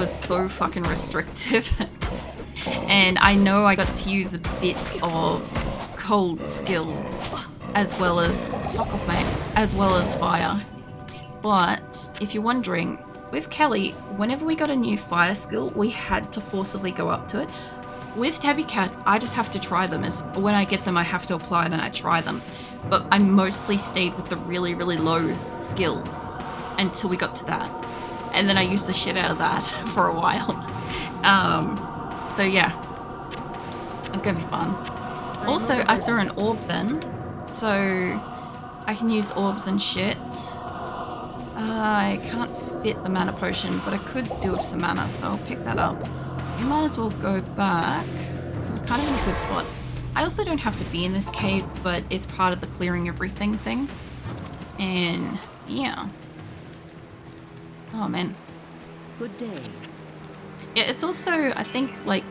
was so fucking restrictive. And I know I got to use a bit of cold skills as well as, fuck off mate, as well as fire. But if you're wondering, with Kelly, whenever we got a new fire skill, we had to forcibly go up to it. With Tabby Cat, I just have to try them. As when I get them, I have to apply it and I try them. But I mostly stayed with the really, really low skills until we got to that. And then I used the shit out of that for a while. So yeah, it's gonna be fun. Also, I saw an orb then, so I can use orbs and shit. I can't fit the mana potion, but I could do with some mana, so I'll pick that up. We might as well go back, so we're kind of in a good spot. I also don't have to be in this cave, but it's part of the clearing everything thing. And yeah. Oh man. Good day. Yeah, it's also, I think, like,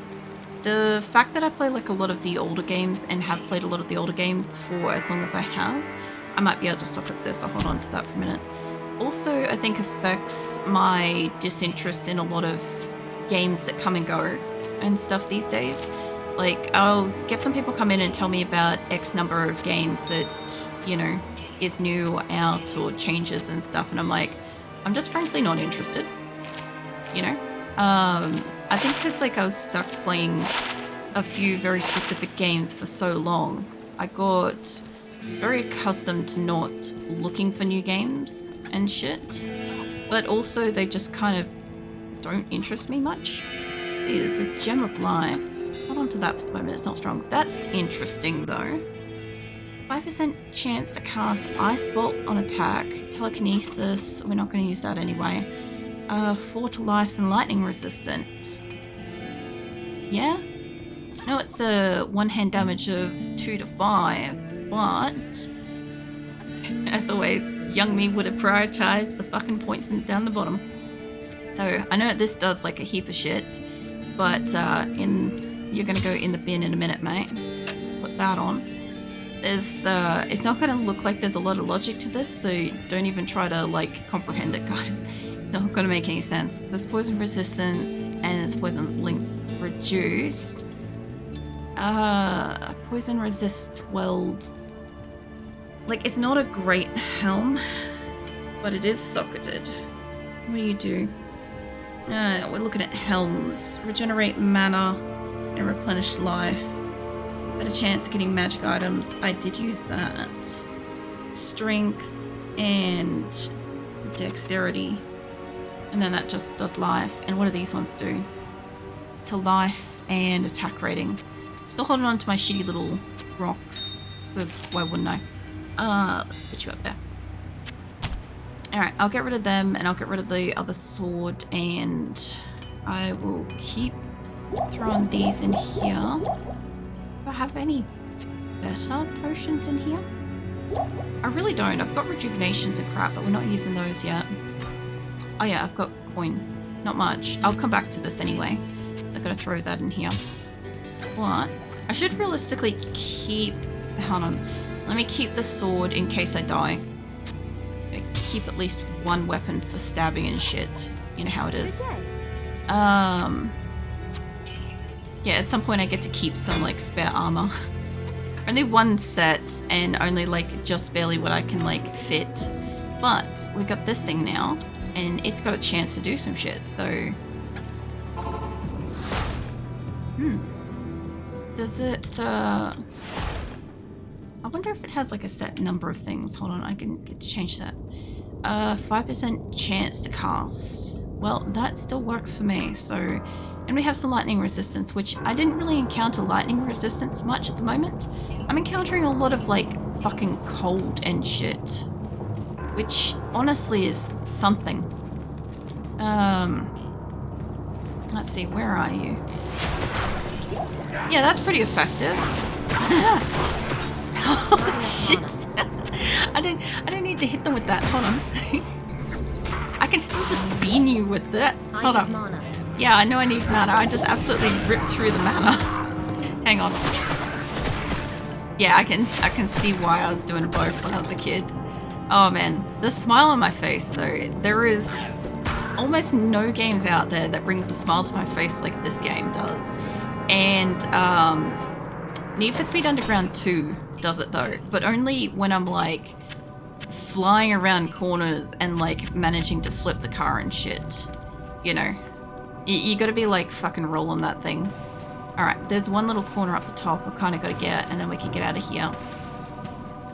the fact that I play like a lot of the older games and have played a lot of the older games for as long as I have, I might be able to stop at this. I'll hold on to that for a minute. Also, I think affects my disinterest in a lot of games that come and go and stuff these days. Like, I'll get some people come in and tell me about X number of games that, you know, is new or out or changes and stuff, and I'm like, I'm just frankly not interested, you know? I think because like I was stuck playing a few very specific games for so long, I got very accustomed to not looking for new games and shit, but also they just kind of don't interest me much. Hey, there's a gem of life. Hold on to that for the moment, it's not strong. That's interesting though. 5% chance to cast Ice Bolt on attack. Telekinesis, we're not going to use that anyway. 4 to life and lightning resistant. Yeah? No, it's a one-hand damage of 2 to 5, but as always, young me would have prioritized the fucking points down the bottom. So I know this does like a heap of shit, but you're gonna go in the bin in a minute, mate. Put that on. There's it's not gonna look like there's a lot of logic to this, so don't even try to like comprehend it, guys. It's not gonna make any sense. There's poison resistance and it's poison link reduced. Poison resist 12. Like, it's not a great helm, but it is socketed. What do you do? We're looking at helms. Regenerate mana and replenish life. Better chance of getting magic items. I did use that. Strength and dexterity. And then that just does life. And what do these ones do? To life and attack rating. Still holding on to my shitty little rocks. Because why wouldn't I? Let's put you up there. Alright, I'll get rid of them and I'll get rid of the other sword and I will keep throwing these in here. Do I have any better potions in here? I really don't. I've got rejuvenations and crap, but we're not using those yet. Oh yeah, I've got coin. Not much. I'll come back to this anyway. I've got to throw that in here. What? I should realistically keep... Hold on. Let me keep the sword in case I die. I keep at least one weapon for stabbing and shit. You know how it is. Yeah, at some point I get to keep some like spare armor. Only one set and only like just barely what I can like fit. But we got this thing now and it's got a chance to do some shit, so... Does it, I wonder if it has like a set number of things. Hold on, I can get to change that. 5% chance to cast. Well, that still works for me, so... And we have some lightning resistance, which I didn't really encounter lightning resistance much at the moment. I'm encountering a lot of like fucking cold and shit, which honestly is something. Let's see, where are you? Yeah, that's pretty effective. Oh shit! I don't need to hit them with that. Hold on. I can still just beam you with that. Hold on. Mana. Yeah, I know I need mana. I just absolutely ripped through the mana. Hang on. Yeah, I can see why I was doing both when I was a kid. Oh man, the smile on my face though. There is almost no games out there that brings a smile to my face like this game does. And Need for Speed Underground 2 does it though, but only when I'm like flying around corners and like managing to flip the car and shit. You know, you gotta be like fucking rolling that thing. Alright, there's one little corner up the top I kind of gotta get, and then we can get out of here.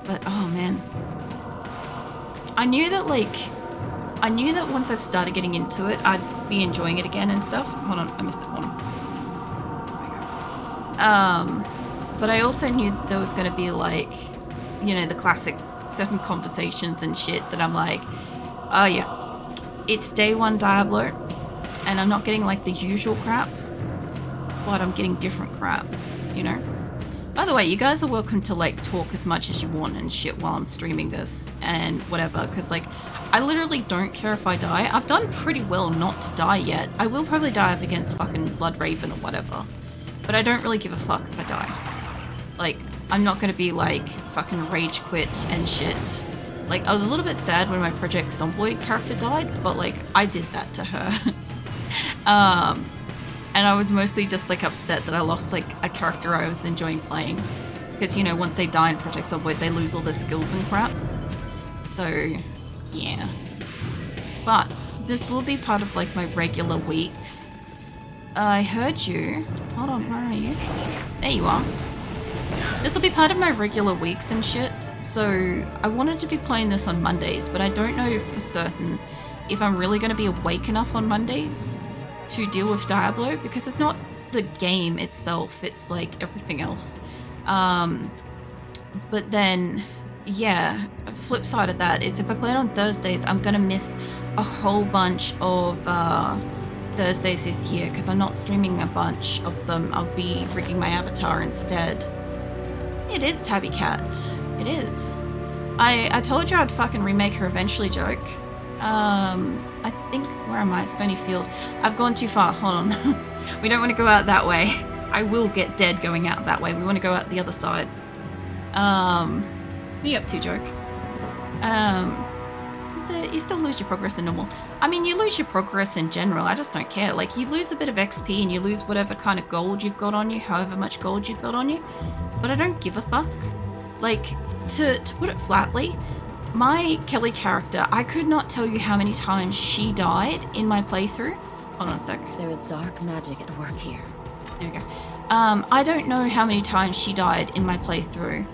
But, oh man. I knew that once I started getting into it, I'd be enjoying it again and stuff. Hold on, I missed the corner. But I also knew that there was gonna be like, you know, the classic certain conversations and shit that I'm like, oh yeah, it's day one Diablo, and I'm not getting like the usual crap, but I'm getting different crap, you know? By the way, you guys are welcome to like talk as much as you want and shit while I'm streaming this and whatever, because like, I literally don't care if I die. I've done pretty well not to die yet. I will probably die up against fucking Blood Raven or whatever, but I don't really give a fuck if I die. Like, I'm not gonna be like fucking rage quit and shit. Like, I was a little bit sad when my Project Zomboid character died, but like, I did that to her. And I was mostly just like upset that I lost like a character I was enjoying playing. Because, you know, once they die in Project Zomboid, they lose all their skills and crap. So, yeah. But this will be part of like my regular weeks. I heard you. Hold on, where are you? There you are. This will be part of my regular weeks and shit. So I wanted to be playing this on Mondays, but I don't know for certain if I'm really going to be awake enough on Mondays to deal with Diablo, because it's not the game itself, it's like everything else. But then, yeah, flip side of that is if I play it on Thursdays, I'm gonna miss a whole bunch of Thursdays this year because I'm not streaming a bunch of them. I'll be rigging my avatar instead. It is Tabby Cat. It is. I told you I'd fucking remake her eventually, joke. I think, where am I? Stony Field. I've gone too far. Hold on. We don't want to go out that way. I will get dead going out that way. We want to go out the other side. What are you up to, joke? You still lose your progress in normal. I mean, you lose your progress in general. I just don't care. Like, you lose a bit of XP and you lose whatever kind of gold you've got on you, however much gold you've got on you. But I don't give a fuck. Like, to put it flatly, my Kelly character, I could not tell you how many times she died in my playthrough. Hold on a sec. There is dark magic at work here. There we go. I don't know how many times she died in my playthrough,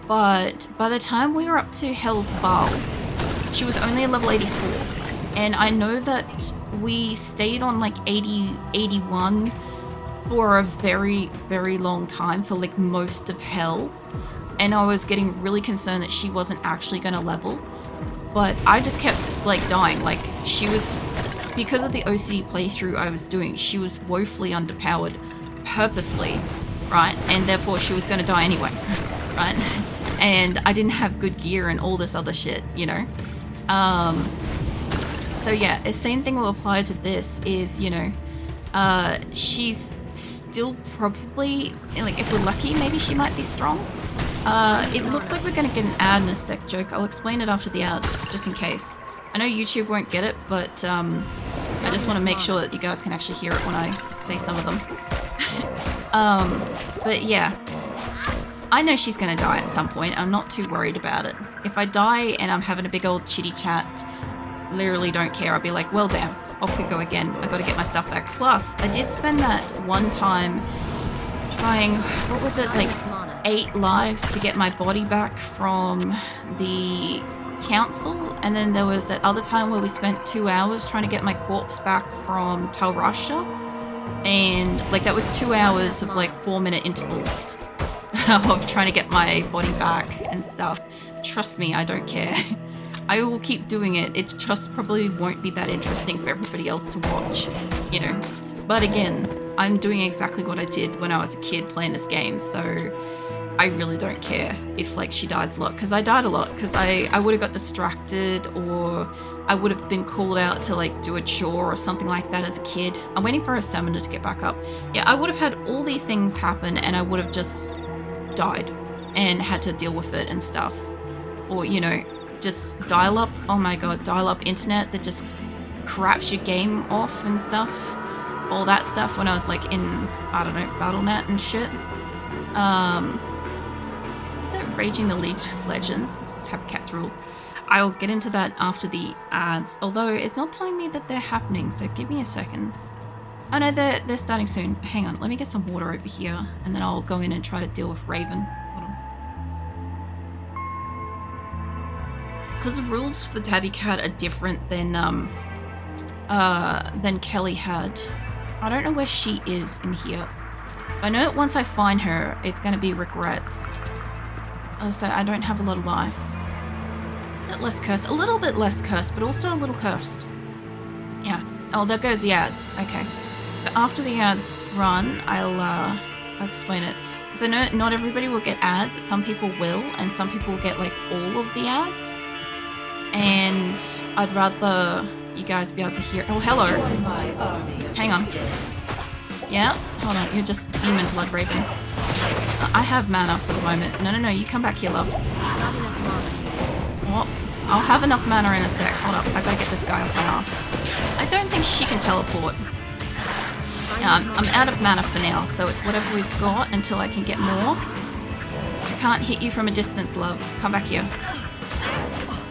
but by the time we were up to Hell's Bowl, she was only a level 84. And I know that we stayed on like 80, 81 for a very, very long time, for like most of Hell. And I was getting really concerned that she wasn't actually going to level. But I just kept like dying. Like, she was, because of the OCD playthrough I was doing, she was woefully underpowered purposely, right? And therefore she was going to die anyway, right? And I didn't have good gear and all this other shit, you know? So yeah, the same thing will apply to this is, you know, she's still probably, like, if we're lucky, maybe she might be strong. It looks like we're going to get an ad in a sec, joke. I'll explain it after the ad, just in case. I know YouTube won't get it, but I just want to make sure that you guys can actually hear it when I say some of them. But yeah, I know she's going to die at some point. I'm not too worried about it. If I die and I'm having a big old chitty chat, literally don't care. I'll be like, well, damn, off we go again. I got to get my stuff back. Plus, I did spend that one time trying, what was it, like 8 lives to get my body back from the council, and then there was that other time where we spent 2 hours trying to get my corpse back from Tal Rasha, and like that was 2 hours of like 4-minute intervals of trying to get my body back and stuff. Trust me, I don't care. I will keep doing it. It just probably won't be that interesting for everybody else to watch, you know. But again, I'm doing exactly what I did when I was a kid playing this game, so I really don't care if like she dies a lot, because I died a lot because I would have got distracted, or I would have been called out to like do a chore or something like that as a kid. I'm waiting for her stamina to get back up. Yeah, I would have had all these things happen and I would have just died and had to deal with it and stuff. Or, you know, just dial up, oh my god, dial up internet that just craps your game off and stuff. All that stuff when I was like in, I don't know, BattleNet and shit. Is it Raging the League of Legends? This is Happy Cat's rules. I'll get into that after the ads, although it's not telling me that they're happening, so give me a second. Oh no, they're starting soon. Hang on, let me get some water over here, and then I'll go in and try to deal with Raven. Hold on. Because the rules for Tabby Cat are different than Kelly had. I don't know where she is in here. I know that once I find her, it's going to be regrets. Also, I don't have a lot of life. A little bit less cursed, but also a little cursed. Yeah. Oh, there goes the ads. Okay. So after the ads run, I'll explain it. Because I know not everybody will get ads. Some people will, and some people will get like all of the ads. And I'd rather you guys be able to hear. Oh, hello. Hang on. Yeah? Hold on. You're just demon blood Raven. I have mana for the moment. No. You come back here, love. Well, I'll have enough mana in a sec. Hold up. I gotta get this guy off my ass. I don't think she can teleport. I'm out of mana for now, so it's whatever we've got until I can get more. I can't hit you from a distance, love. Come back here.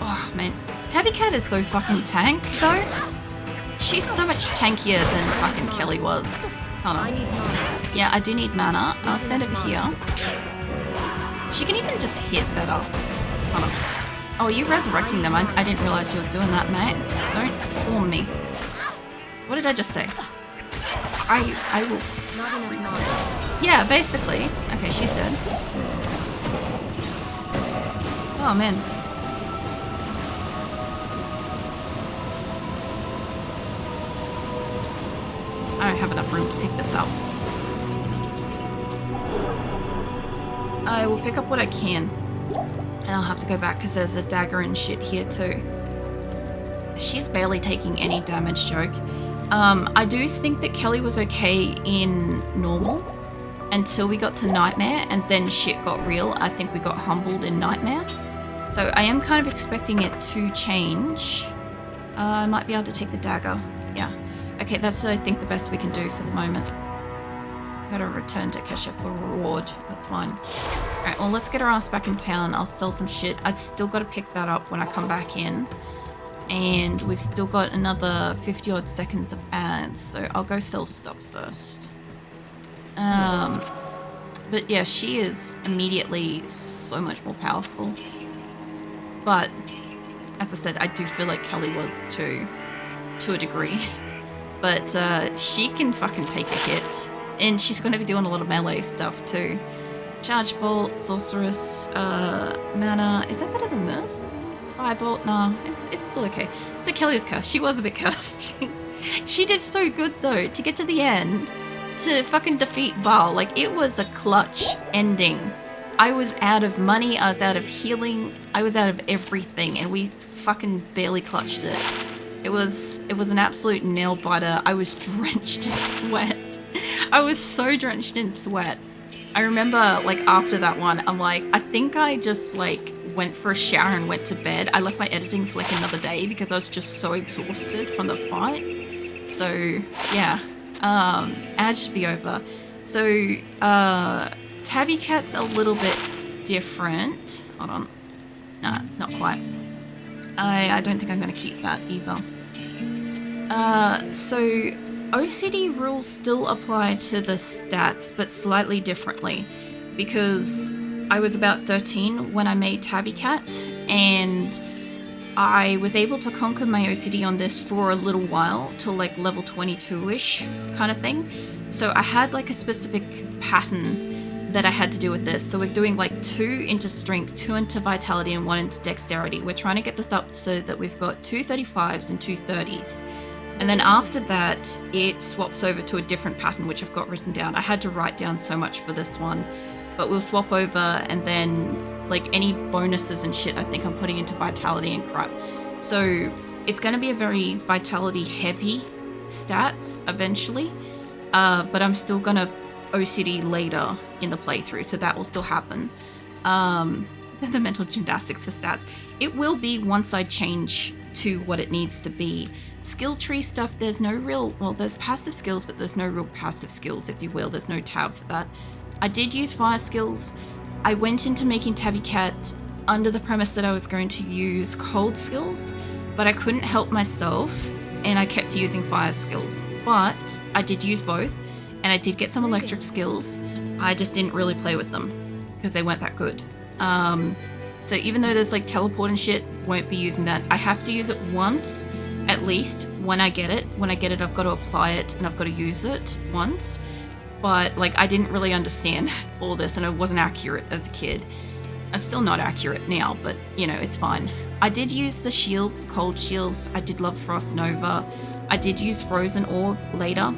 Oh, man. Tabby Cat is so fucking tank, though. She's so much tankier than fucking Kelly was. Hold on. Yeah, I do need mana. I'll stand over here. She can even just hit better. Hold on. Oh, you're resurrecting them. I didn't realize you were doing that, mate. Don't swarm me. What did I just say? I will... Yeah, basically. Okay, she's dead. Oh, man. I don't have enough room to pick this up. I will pick up what I can. And I'll have to go back because there's a dagger and shit here too. She's barely taking any damage, joke. I do think that Kelly was okay in normal until we got to Nightmare, and then shit got real. I think we got humbled in Nightmare. So I am kind of expecting it to change. I might be able to take the dagger. Yeah. Okay, that's I think the best we can do for the moment. Gotta return to Kesha for reward. That's fine. Alright, well, let's get our ass back in town. I'll sell some shit. I've still got to pick that up when I come back in. And we've still got another 50 odd seconds of ads, so I'll go sell stuff first. But yeah, she is immediately so much more powerful. But, as I said, I do feel like Kelly was too, to a degree. But she can fucking take a hit. And she's going to be doing a lot of melee stuff too. Charge Bolt, Sorceress, Mana. Is that better than this? Firebolt? No, it's still okay. So Kelly was cursed. She was a bit cursed. She did so good though, to get to the end, to fucking defeat Val. Like, it was a clutch ending. I was out of money, I was out of healing, I was out of everything, and we fucking barely clutched it. It was an absolute nail biter. I was drenched in sweat. I was so drenched in sweat. I remember, like, after that one, I'm like, I think I just, like, went for a shower and went to bed. I left my editing for, like, another day because I was just so exhausted from the fight. So, yeah. Ads should be over. So, Tabby Cat's a little bit different. Hold on. Nah, it's not quite. I don't think I'm going to keep that either. So OCD rules still apply to the stats, but slightly differently, because I was about 13 when I made Tabby Cat, and I was able to conquer my OCD on this for a little while, till like level 22-ish kind of thing. So I had like a specific pattern that I had to do with this. So we're doing like 2 into strength, 2 into vitality, and 1 into dexterity. We're trying to get this up so that we've got 2 35s and 2 30s. And then after that, it swaps over to a different pattern, which I've got written down. I had to write down so much for this one, but we'll swap over, and then like any bonuses and shit, I think I'm putting into vitality and crap. So it's going to be a very vitality heavy stats eventually, but I'm still going to OCD later in the playthrough, so that will still happen. The mental gymnastics for stats. It will be once I change to what it needs to be. skill tree stuff, there's no real, well, there's passive skills, but there's no real passive skills, if you will. There's no tab for that. I did use fire skills. I went into making Tabby Cat under the premise that I was going to use cold skills, but I couldn't help myself, and I kept using fire skills. But I did use both, and I did get some electric skills. I just didn't really play with them because they weren't that good. So even though there's like teleport and shit, won't be using that. I have to use it once, at least, when I get it. When I get it, I've got to apply it and I've got to use it once. But like, I didn't really understand all this, and it wasn't accurate as a kid. I'm still not accurate now, but you know, it's fine. I did use the shields, cold shields. I did love Frost Nova. I did use Frozen Orb later,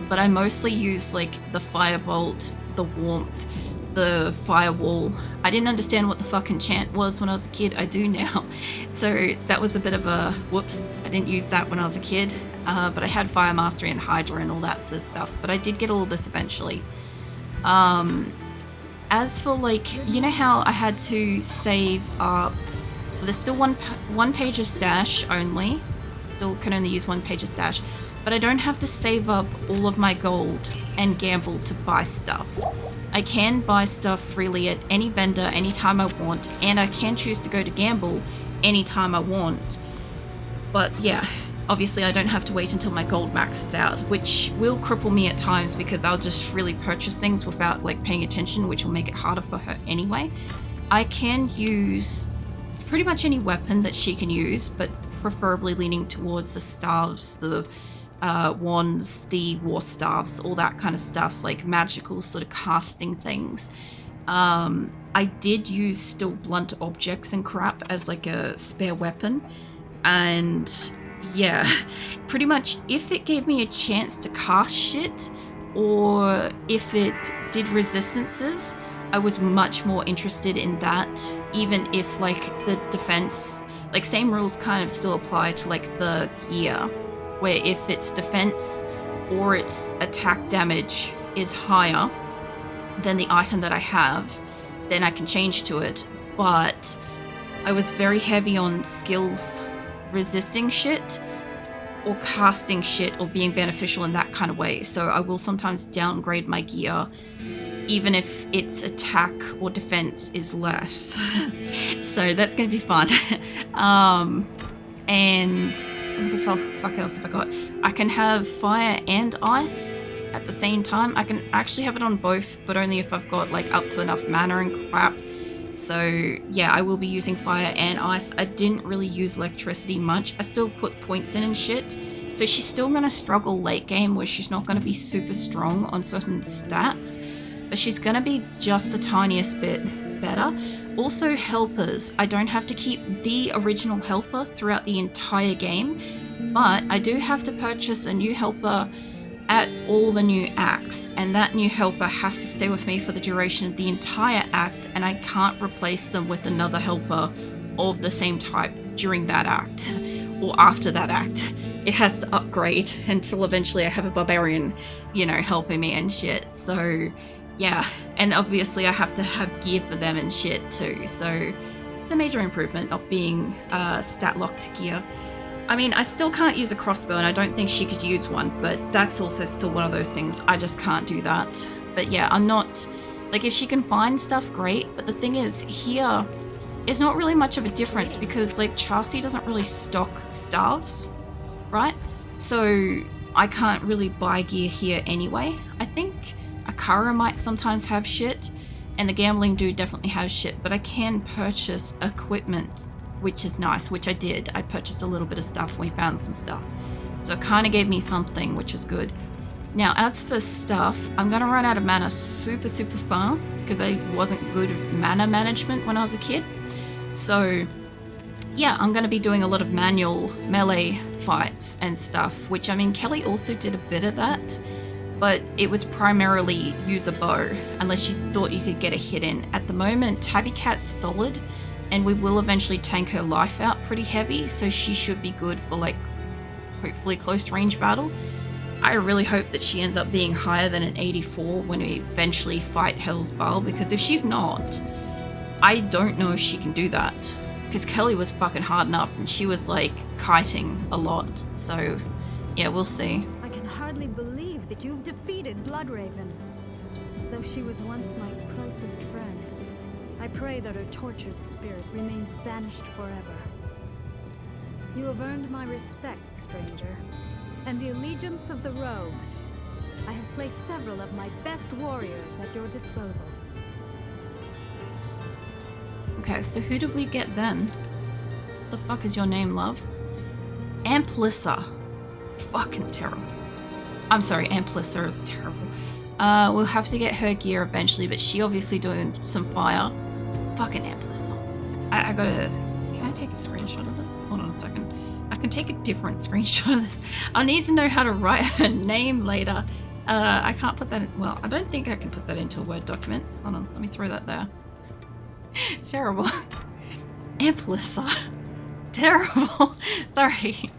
but I mostly used like the Firebolt, the Warmth, the Firewall. I didn't understand what the fucking chant was when I was a kid. I do now. So that was a bit of a whoops. I didn't use that when I was a kid, but I had Fire Mastery and Hydra and all that sort of stuff. But I did get all this eventually. As for like, you know how I had to save up, there's still one page of stash only. Still can only use one page of stash, but I don't have to save up all of my gold and gamble to buy stuff. I can buy stuff freely at any vendor anytime I want, and I can choose to go to gamble anytime I want. But yeah, obviously I don't have to wait until my gold maxes out, which will cripple me at times because I'll just freely purchase things without like paying attention, which will make it harder for her anyway. I can use pretty much any weapon that she can use, but preferably leaning towards the staves, the wands, the war staves, all that kind of stuff, like magical sort of casting things. I did use still blunt objects and crap as like a spare weapon, and yeah, pretty much if it gave me a chance to cast shit, or if it did resistances, I was much more interested in that, even if like the defense, like same rules kind of still apply to like the gear, where if its defense or its attack damage is higher than the item that I have, then I can change to it. But I was very heavy on skills resisting shit or casting shit or being beneficial in that kind of way. So I will sometimes downgrade my gear even if its attack or defense is less. So that's going to be fun. And what the fuck else have I got? I can have fire and ice at the same time. I can actually have it on both, but only if I've got like up to enough mana and crap. So yeah, I will be using fire and ice. I didn't really use electricity much. I still put points in and shit. So she's still going to struggle late game where she's not going to be super strong on certain stats, but she's going to be just the tiniest bit better. Also helpers. I don't have to keep the original helper throughout the entire game, but I do have to purchase a new helper at all the new acts, and that new helper has to stay with me for the duration of the entire act, and I can't replace them with another helper of the same type during that act or after that act. It has to upgrade until eventually I have a barbarian, you know, helping me and shit. So yeah, and obviously I have to have gear for them and shit too, so it's a major improvement not being stat locked to gear. I mean, I still can't use a crossbow, and I don't think she could use one, but that's also still one of those things. I just can't do that. But yeah, I'm not, like, if she can find stuff, great, but the thing is, here, it's not really much of a difference, because, like, Chassis doesn't really stock staves, right? So I can't really buy gear here anyway. I think Akara might sometimes have shit, and the Gambling Dude definitely has shit, but I can purchase equipment, which is nice, which I did. I purchased a little bit of stuff when we found some stuff. So it kind of gave me something, which was good. Now, as for stuff, I'm going to run out of mana super, super fast because I wasn't good with mana management when I was a kid. So, yeah, I'm going to be doing a lot of manual melee fights and stuff, which, I mean, Kelly also did a bit of that, but it was primarily use a bow, unless you thought you could get a hit in. At the moment, Tabby Cat's solid, and we will eventually tank her life out pretty heavy, so she should be good for, like, hopefully close range battle. I really hope that she ends up being higher than an 84 when we eventually fight Hell's Ball, because if she's not, I don't know if she can do that. because Kelly was fucking hardened up and she was like kiting a lot. So yeah, we'll see. I can hardly believe that you've defeated Bloodraven. Though she was once my closest friend, I pray that her tortured spirit remains banished forever. You have earned my respect, stranger, and the allegiance of the rogues. I have placed several of my best warriors at your disposal. Okay, so who did we get then? What the fuck is your name, love? Amplissa. Fucking terrible. I'm sorry, Amplissa is terrible. We'll have to get her gear eventually, but she obviously doing some fire. Fucking Amplissa. I gotta... Can I take a screenshot of this? Hold on a second. I can take a different screenshot of this. I need to know how to write her name later. I can't put that in... Well, I don't think I can put that into a Word document. Hold on, let me throw that there. It's terrible. Amplissa. Terrible. Sorry.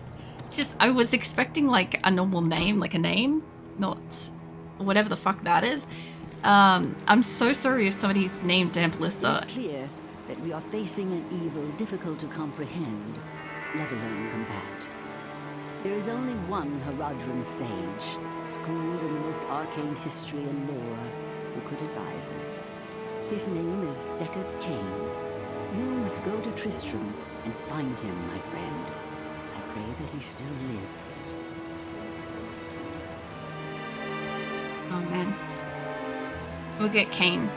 It's just, I was expecting like a normal name, like a name, not whatever the fuck that is. I'm so sorry if somebody's named Amplissa. It's clear that we are facing an evil difficult to comprehend, let alone combat. There is only one Haradrim sage, schooled in the most arcane history and lore, who could advise us. His name is Deckard Cain. You must go to Tristram and find him, my friend. I pray that he still lives. Oh man. We'll get Cain.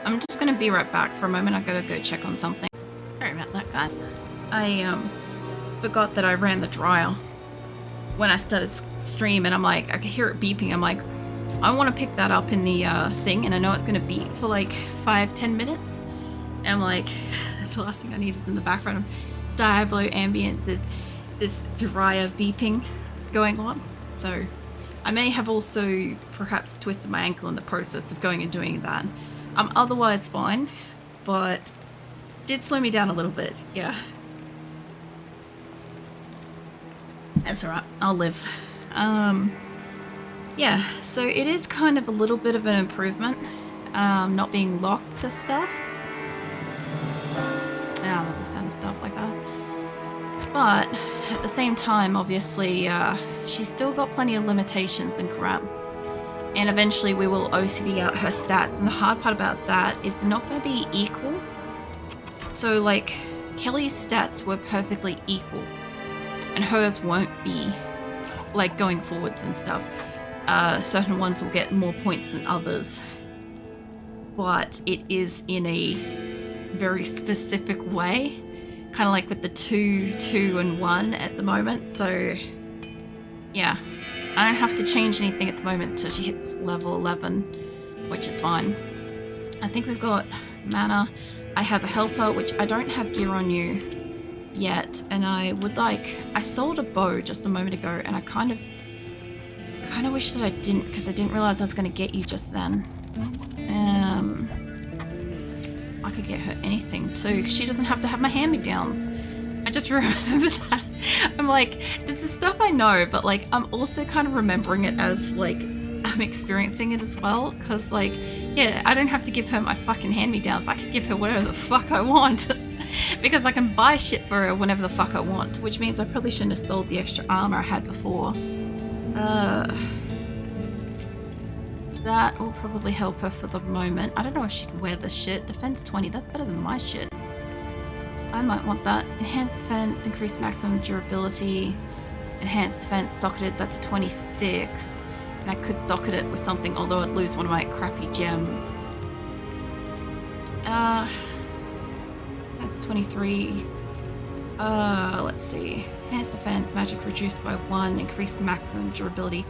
I'm just gonna be right back for a moment. I gotta go check on something. Sorry about that, guys. I forgot that I ran the dryer when I started stream, and I'm like, I could hear it beeping. I'm like, I want to pick that up in the thing, and I know it's gonna beep for like 5-10 minutes. And I'm like, that's the last thing I need is in the background of Diablo ambience is this dryer beeping going on. So I may have also perhaps twisted my ankle in the process of going and doing that. I'm otherwise fine, but did slow me down a little bit, yeah. That's alright, I'll live. Yeah, so it is kind of a little bit of an improvement, not being locked to stuff. I love the sound of stuff like that. But at the same time, obviously, she's still got plenty of limitations and crap. And eventually we will OCD out her stats. And the hard part about that is they're not going to be equal. So, like, Kelly's stats were perfectly equal. And hers won't be, like, going forwards and stuff. Certain ones will get more points than others. But it is in a very specific way. Kind of like with the 2, 2, and 1 at the moment. So, yeah. I don't have to change anything at the moment until she hits level 11, which is fine. I think we've got mana. I have a helper, which I don't have gear on you yet, and I would like... I sold a bow just a moment ago, and I kind of wish that I didn't, because I didn't realize I was going to get you just then. I could get her anything too. She doesn't have to have my hand-me-downs. I just remember that. I'm like, this is stuff I know, but like, I'm also kind of remembering it as like, I'm experiencing it as well. Cause like, yeah, I don't have to give her my fucking hand-me-downs. I can give her whatever the fuck I want. Because I can buy shit for her whenever the fuck I want. Which means I probably shouldn't have sold the extra armor I had before. That will probably help her for the moment. I don't know if she can wear this shit. Defense 20, that's better than my shit. I might want that. Enhanced defense, increased maximum durability. Enhanced defense, socketed, that's a 26. And I could socket it with something, although I'd lose one of my crappy gems. That's 23. Let's see. Enhanced defense, magic reduced by 1, increased maximum durability.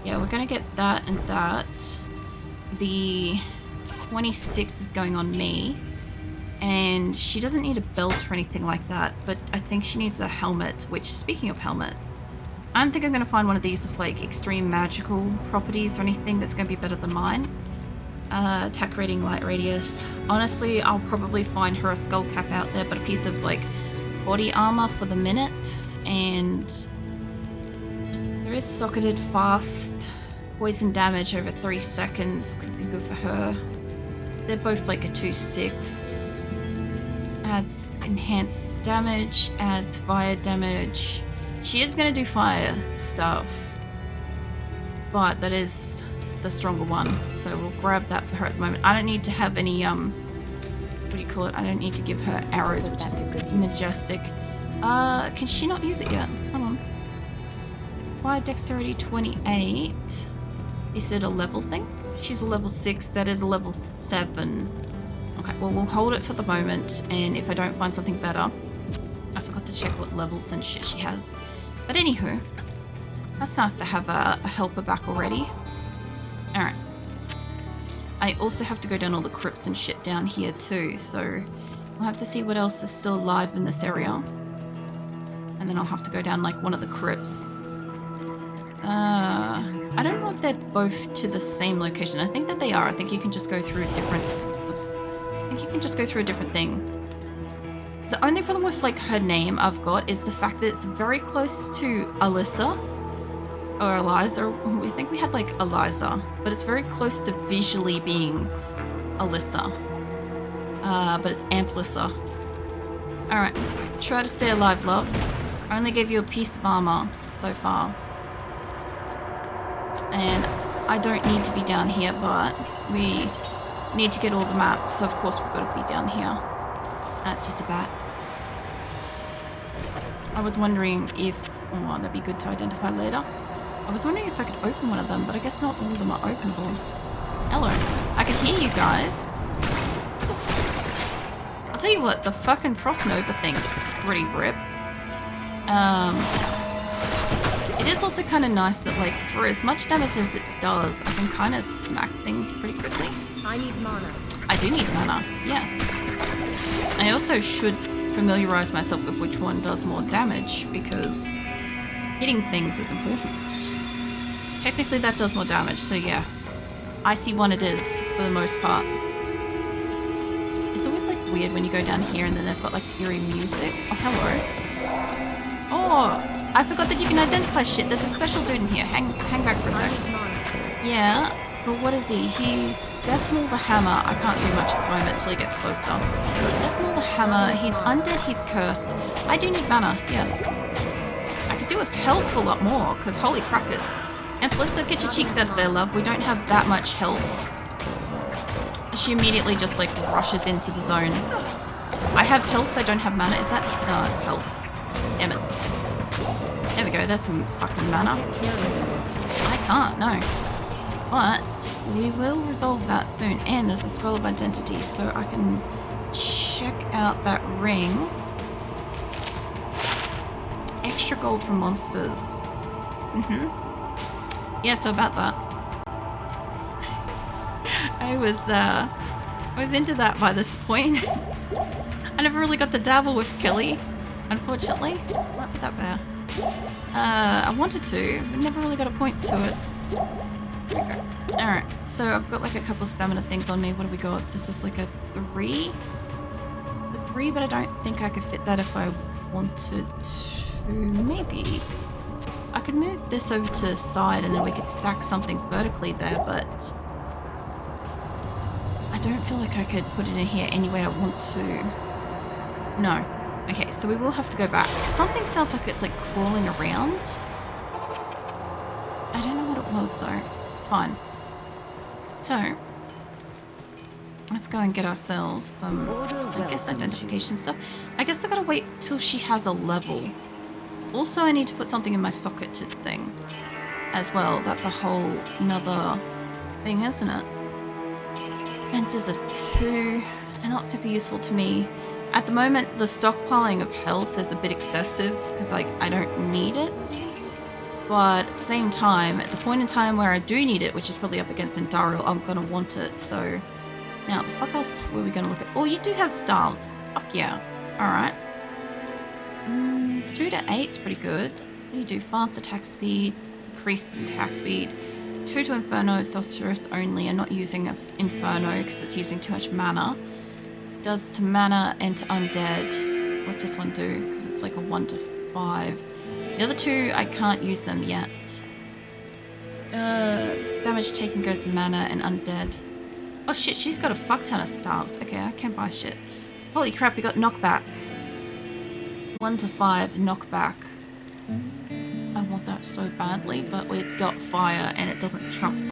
Yeah, we're gonna get that and that. The 26 is going on me. And she doesn't need a belt or anything like that, but I think she needs a helmet, which, speaking of helmets, I don't think I'm gonna find one of these with like extreme magical properties or anything that's gonna be better than mine. Attack rating, light radius. Honestly, I'll probably find her a skull cap out there, but a piece of like body armor for the minute, and there is socketed fast poison damage over 3 seconds. Could be good for her. They're both like a 2-6. Adds enhanced damage, adds fire damage. She is going to do fire stuff, but that is the stronger one, so we'll grab that for her at the moment. I don't need to have any, what do you call it? I don't need to give her arrows, which is majestic. Can she not use it yet? Come on. Fire dexterity 28. Is it a level thing? She's a level 6, that is a level 7. Okay, well, we'll hold it for the moment, and if I don't find something better, I forgot to check what levels and shit she has. But anywho, that's nice to have a helper back already. Alright. I also have to go down all the crypts and shit down here too, so we'll have to see what else is still alive in this area. And then I'll have to go down like one of the crypts. I don't know if they're both to the same location. I think that they are. I think you can just go through a different... Oops. I think you can just go through a different thing. The only problem with like her name I've got is the fact that it's very close to Alyssa. Or Eliza. We think we had like Eliza. But it's very close to visually being Alyssa. But it's Amplissa. Alright. Try to stay alive, love. I only gave you a piece of armor so far. And I don't need to be down here, but we need to get all the maps, so of course we've got to be down here. That's just a bat. I was wondering if... Oh, that'd be good to identify later. I was wondering if I could open one of them, but I guess not all of them are openable. Hello. I can hear you guys. I'll tell you what, the fucking Frost Nova thing's pretty rip. It is also kind of nice that, like, for as much damage as it does, I can kind of smack things pretty quickly. I need mana. I do need mana, yes. I also should familiarize myself with which one does more damage, because hitting things is important. Technically that does more damage, so yeah. Icy one it is, for the most part. It's always, like, weird when you go down here and then they've got, like, eerie music. Oh, hello. Oh! I forgot that you can identify shit. There's a special dude in here. Hang back for a sec. Yeah, but what is he? He's Deathmaul the Hammer. I can't do much at the moment until he gets closer. Deathmaul the Hammer. He's undead. He's cursed. I do need mana. Yes. I could do with health a lot more, because holy crackers. And Melissa, get your cheeks out of there, love. We don't have that much health. She immediately just, like, rushes into the zone. I have health. I don't have mana. Is that... No, it's health. Damn it. There we go, that's some fucking mana. I can't, no. But we will resolve that soon. And there's a Scroll of Identity, so I can check out that ring. Extra gold for monsters. Yeah, so about that. I was into that by this point. I never really got to dabble with Kelly, unfortunately. Might put that there. I wanted to, but never really got a point to it. There we go. Alright, so I've got like a couple stamina things on me. What do we got? This is like a 3? It's a 3, but I don't think I could fit that if I wanted to. Maybe. I could move this over to the side and then we could stack something vertically there, but I don't feel like I could put it in here any way I want to. No. Okay, so we will have to go back. Something sounds like it's like crawling around. I don't know what it was though. It's fine. So, let's go and get ourselves some, I guess, identification stuff. I guess I gotta wait till she has a level. Also, I need to put something in my socket to thing as well. That's a whole nother thing, isn't it? Fences are 2. They're not super useful to me. At the moment, the stockpiling of health is a bit excessive because I don't need it. But at the same time, at the point in time where I do need it, which is probably up against Indariel, I'm going to want it. So, now, the fuck else were we going to look at? Oh, you do have stars. Fuck yeah. Alright. 2 to 8 is pretty good. What do you do? Fast attack speed, increased attack speed. 2 to Inferno, Sorceress only. I'm not using Inferno because it's using too much mana. Does to mana and to undead. What's this one do? Because it's like a 1 to 5. The other 2, I can't use them yet. Damage taken goes to mana and undead. Oh shit, she's got a fuck ton of stars. Okay, I can't buy shit. Holy crap, we got knockback. 1 to 5 knockback. I want that so badly, but we got fire and it doesn't trump